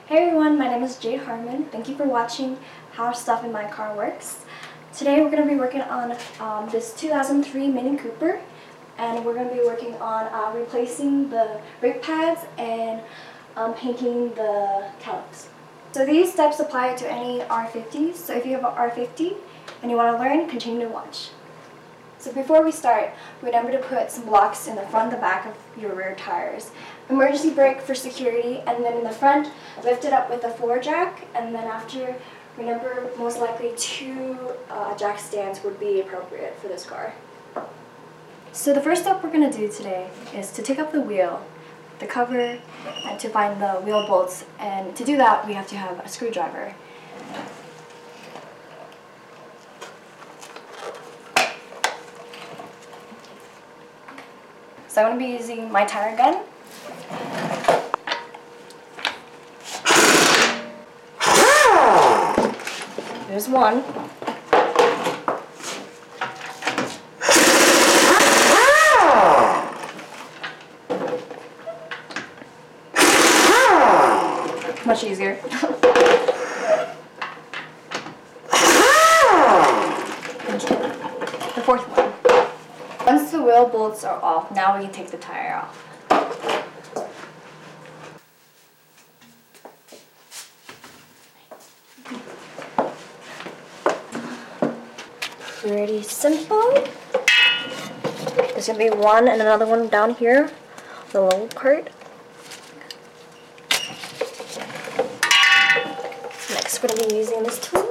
Hey everyone, my name is Jade Harmon. Thank you for watching How Stuff in My Car Works. Today we're going to be working on this 2003 Mini Cooper, and we're going to be working on replacing the brake pads and painting the calipers. So these steps apply to any R50s, so if you have an R50 and you want to learn, continue to watch. So before we start, remember to put some blocks in the front and the back of your rear tires. Emergency brake for security, and then in the front, lift it up with a floor jack, and then after, remember most likely 2 jack stands would be appropriate for this car. So the first step we're going to do today is to take up the wheel, the cover, and to find the wheel bolts, and to do that we have to have a screwdriver. So I'm going to be using my tire gun. There's one. Much easier. The fourth one. Once the wheel bolts are off, now we can take the tire off. Pretty simple. There's going to be one and another one down here, the lower part. Next, we're going to be using this tool.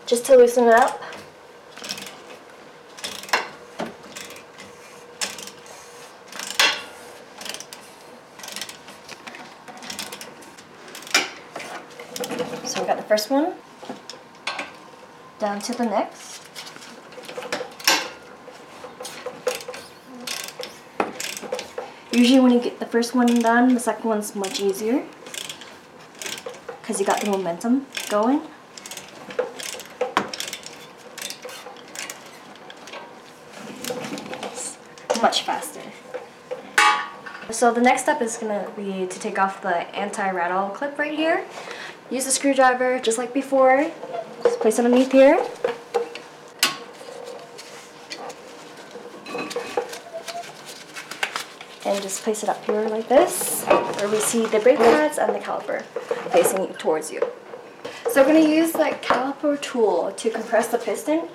Just to loosen it up. So we got the first one, down to the next. Usually when you get the first one done, the second one's much easier because you got the momentum going. It's much faster. So the next step is going to be to take off the anti-rattle clip right here. Use the screwdriver just like before. Just place it underneath here. And just place it up here like this, where we see the brake pads and the caliper facing towards you. So we're going to use the caliper tool to compress the piston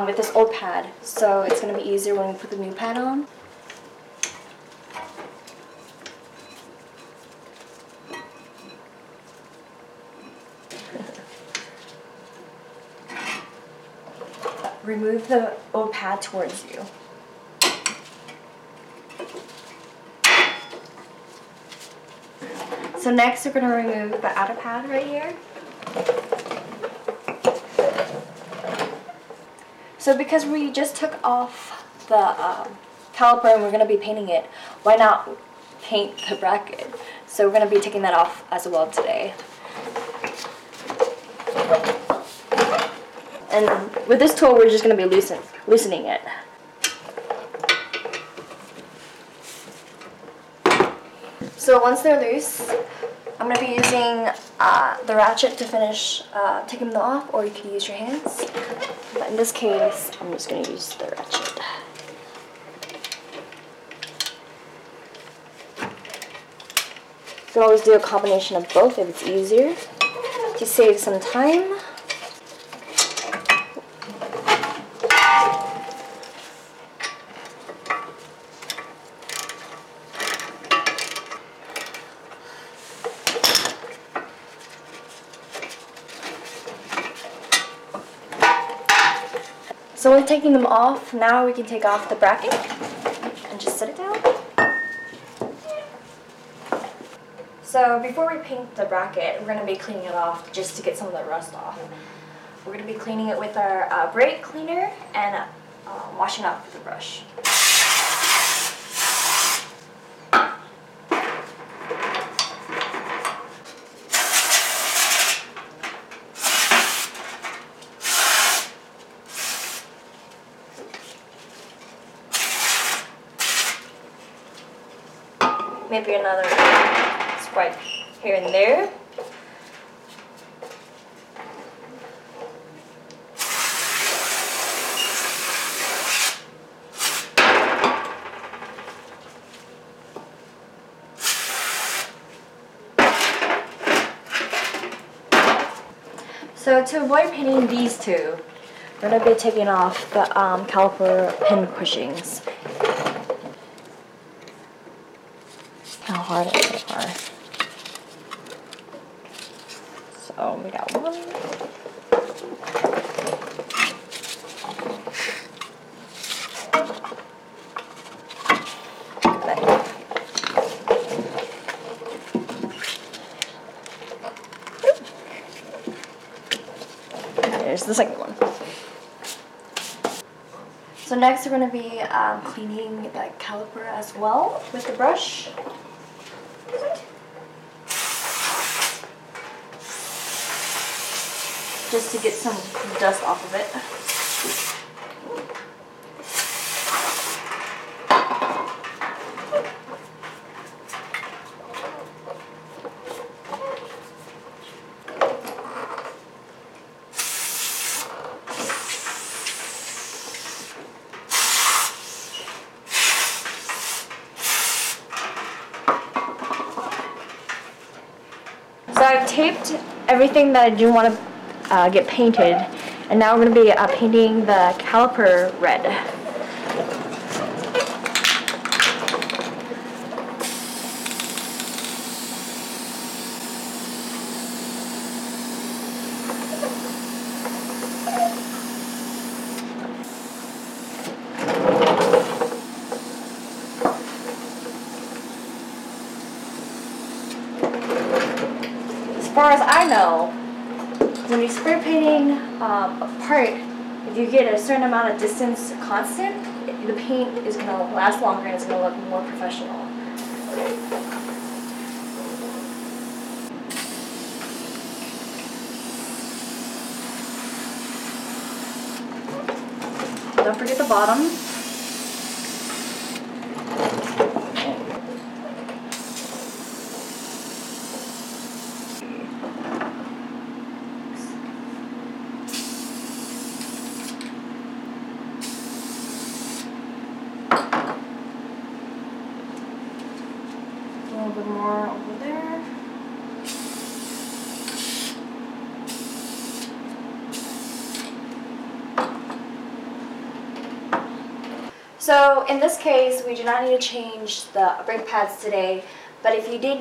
with this old pad. So it's going to be easier when we put the new pad on. Remove the old pad towards you. So next we're going to remove the outer pad right here. So because we just took off the caliper and we're going to be painting it, why not paint the bracket? So we're going to be taking that off as well today. And with this tool, we're just going to be loosening it. So once they're loose, I'm going to be using the ratchet to finish taking them off, or you can use your hands. But in this case, I'm just going to use the ratchet. You can always do a combination of both if it's easier to save some time. So when taking them off, now we can take off the bracket and just set it down. So before we paint the bracket, we're going to be cleaning it off just to get some of the rust off. We're going to be cleaning it with our brake cleaner and washing off with a brush. maybe another swipe here and there. So to avoid painting these two, we're going to be taking off the caliper pin bushings. How hard is it hard? So we got one. There's the second one. So next we're going to be cleaning the caliper as well with the brush. Just to get some dust off of it. So I've taped everything that I do want to get painted, and now we're going to be painting the Caliper Red. As far as I know, when you're spray painting a part, if you get a certain amount of distance constant, the paint is going to last longer and it's going to look more professional. Don't forget the bottom. A little bit more over there. So in this case, we do not need to change the brake pads today, but if you did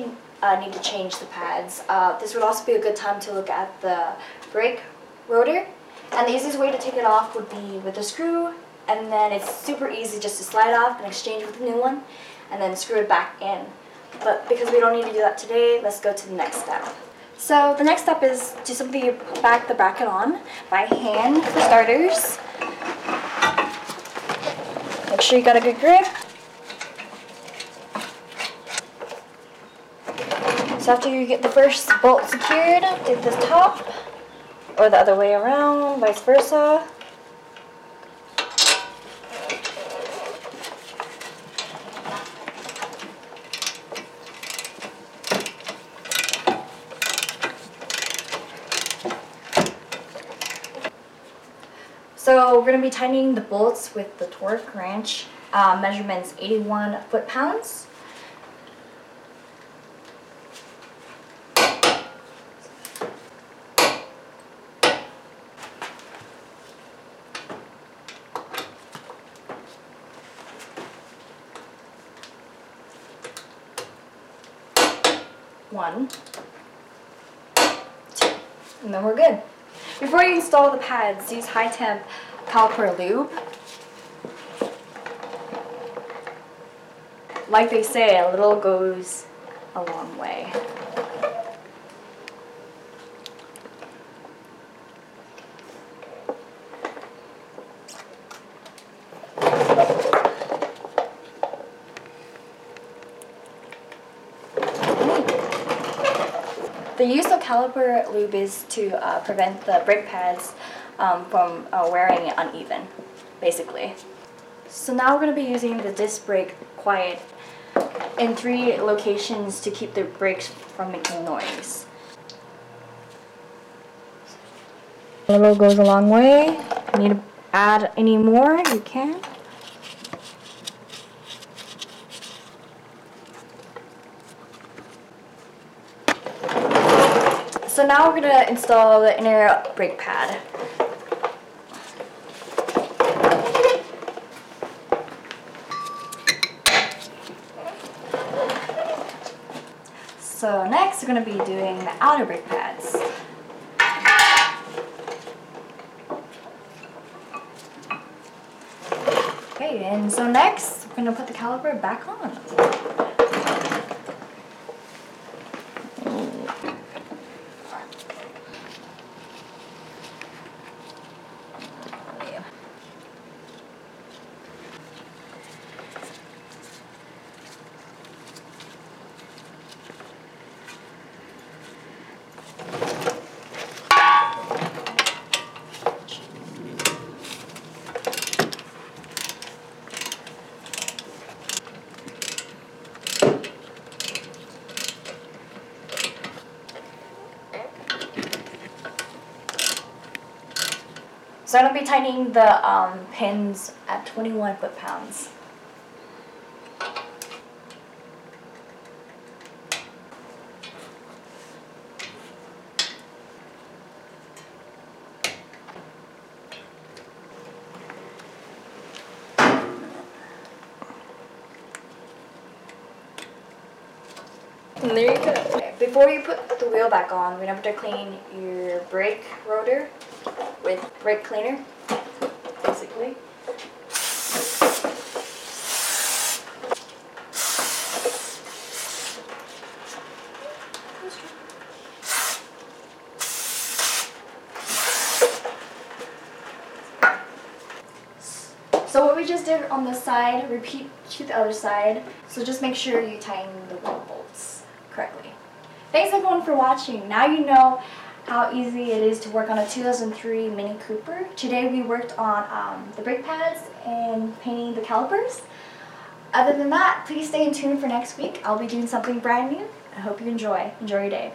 need to change the pads, this would also be a good time to look at the brake rotor. And the easiest way to take it off would be with a screw, and then it's super easy just to slide off and exchange with a new one, and then screw it back in. But because we don't need to do that today, let's go to the next step. So the next step is to simply back the bracket on by hand for starters. Make sure you got a good grip. So after you get the first bolt secured, take this top, or the other way around, vice versa. So we're going to be tightening the bolts with the torque wrench, measurements 81 foot-pounds. One, two, and then we're good. Before you install the pads, use high temp caliper lube. Like they say, a little goes a long way. The use of caliper lube is to prevent the brake pads from wearing uneven, basically. So now we're going to be using the disc brake quiet in 3 locations to keep the brakes from making noise. A little goes a long way. If you need to add any more, you can. So now we're going to install the inner brake pad. So next we're going to be doing the outer brake pads. Okay, and so next we're going to put the caliper back on. So I'm going to be tightening the pins at 21 foot-pounds. And there you go. Okay, before you put the wheel back on, we have to clean your brake rotor with brake cleaner, basically. So what we just did on this side, repeat to the other side. So just make sure you tighten the wheel bolts correctly. Thanks everyone for watching. Now you know how easy it is to work on a 2003 Mini Cooper. Today we worked on the brake pads and painting the calipers. Other than that, please stay in tune for next week. I'll be doing something brand new. I hope you enjoy. Enjoy your day.